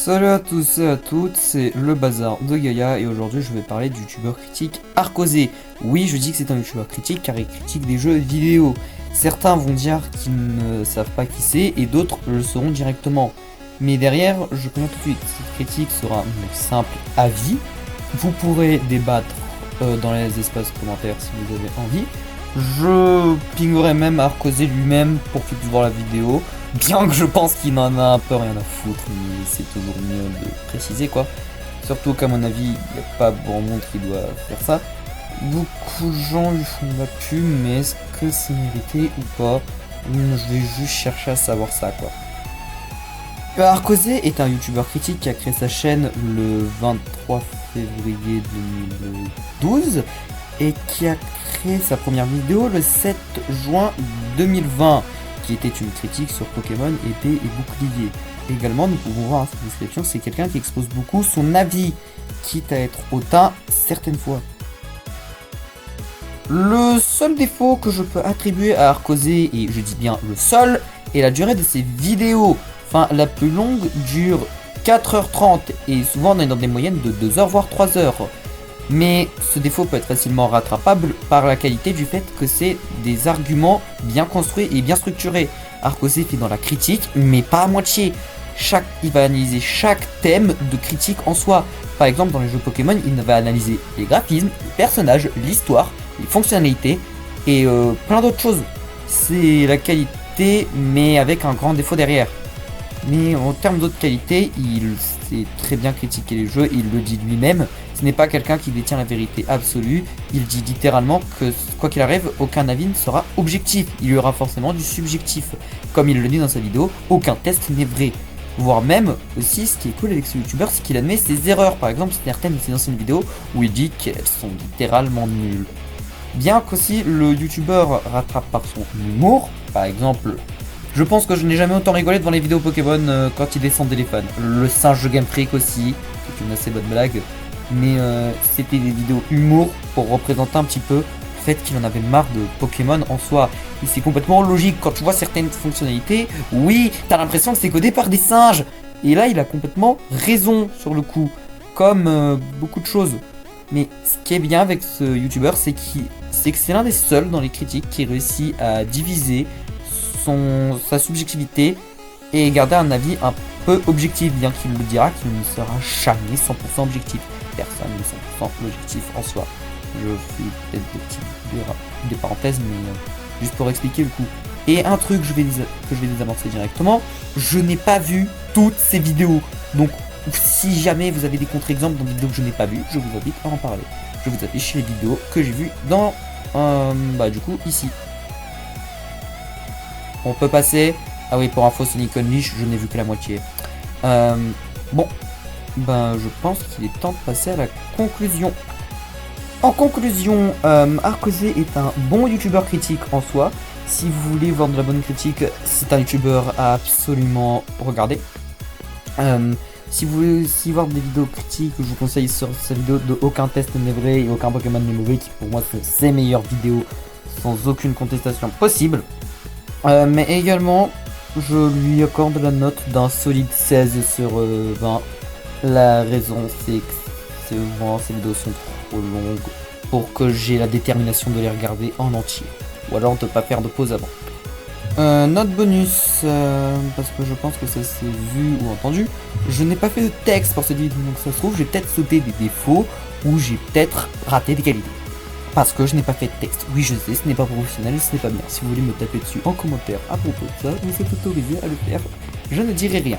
Salut à tous et à toutes, c'est le bazar de Gaïa et aujourd'hui je vais parler du youtubeur critique Arcosé. Oui, je dis que c'est un youtubeur critique car il critique des jeux vidéo. Certains vont dire qu'ils ne savent pas qui c'est et d'autres le sauront directement. Mais derrière, je préviens tout de suite, cette critique sera mon simple avis. Vous pourrez débattre dans les espaces commentaires si vous avez envie. Je pingerai même Arcosé lui-même pour qu'il puisse voir la vidéo. Bien que je pense qu'il n'en a un peu rien à foutre, mais c'est toujours mieux de préciser quoi. Surtout qu'à mon avis, il n'y a pas grand monde qui doit faire ça. Beaucoup de gens lui font la pub, mais est-ce que c'est mérité ou pas? Je vais juste chercher à savoir ça quoi. Arcosé est un youtubeur critique qui a créé sa chaîne le 23 février 2012 et qui a créé sa première vidéo le 7 juin 2020. Qui était une critique sur Pokémon épée et bouclier. Également, nous pouvons voir à cette description, c'est quelqu'un qui expose beaucoup son avis, quitte à être hautain certaines fois. Le seul défaut que je peux attribuer à Arcosé, et je dis bien le seul, est la durée de ses vidéos. Enfin, la plus longue dure 4h30, et souvent on est dans des moyennes de 2h voire 3h. Mais ce défaut peut être facilement rattrapable par la qualité du fait que c'est des arguments bien construits et bien structurés. Arcosé fait dans la critique, mais pas à moitié. Il va analyser chaque thème de critique en soi. Par exemple, dans les jeux Pokémon, il va analyser les graphismes, les personnages, l'histoire, les fonctionnalités et plein d'autres choses. C'est la qualité, mais avec un grand défaut derrière. Mais en termes d'autres qualités, il sait très bien critiquer les jeux, il le dit lui-même. Ce n'est pas quelqu'un qui détient la vérité absolue. Il dit littéralement que quoi qu'il arrive, aucun avis ne sera objectif. Il y aura forcément du subjectif. Comme il le dit dans sa vidéo, aucun test n'est vrai. Voire même aussi, ce qui est cool avec ce youtubeur, c'est qu'il admet ses erreurs. Par exemple, certaines de ses anciennes vidéos où il dit qu'elles sont littéralement nulles. Bien qu'aussi le youtubeur rattrape par son humour, par exemple... Je pense que je n'ai jamais autant rigolé devant les vidéos Pokémon quand il descend des fans. Le singe de Game Freak aussi, c'est une assez bonne blague. Mais c'était des vidéos humour pour représenter un petit peu le fait qu'il en avait marre de Pokémon en soi. Et c'est complètement logique quand tu vois certaines fonctionnalités. Oui, t'as l'impression que c'est codé par des singes. Et là, il a complètement raison sur le coup. Comme beaucoup de choses. Mais ce qui est bien avec ce youtubeur, c'est que c'est l'un des seuls dans les critiques qui réussit à diviser sa subjectivité et garder un avis un peu objectif, bien qu'il le dira qu'il ne sera jamais 100% objectif. Personne n'est 100% objectif en soi. Je fais peut-être des parenthèses, mais juste pour expliquer le coup. Et un truc que je vais désamorcer directement, je n'ai pas vu toutes ces vidéos. Donc si jamais vous avez des contre-exemples dans des vidéos que je n'ai pas vues, je vous invite à en parler. Je vous affiche les vidéos que j'ai vues dans, du coup, ici. On peut passer. Ah oui, pour info, Sonic Unleashed, je n'ai vu que la moitié. Bon, je pense qu'il est temps de passer à la conclusion. En conclusion, Arcosé est un bon youtubeur critique en soi. Si vous voulez voir de la bonne critique, c'est un youtubeur à absolument regarder. Si vous voulez aussi voir des vidéos critiques, je vous conseille sur sa vidéo de Aucun test n'est vrai et aucun Pokémon n'est mauvais, qui pour moi sont ses meilleures vidéos sans aucune contestation possible. Mais également, je lui accorde la note d'un solide 16 sur 20. La raison, c'est que souvent ces vidéos sont trop longues pour que j'ai la détermination de les regarder en entier. Ou alors de pas faire de pause avant. Note bonus, parce que je pense que ça s'est vu ou entendu. Je n'ai pas fait de texte pour cette vidéo, donc ça se trouve, j'ai peut-être sauté des défauts ou j'ai peut-être raté des qualités. Parce que je n'ai pas fait de texte. Oui, je sais, ce n'est pas professionnel, ce n'est pas bien. Si vous voulez me taper dessus en commentaire à propos de ça, vous êtes autorisé à le faire. Je ne dirai rien.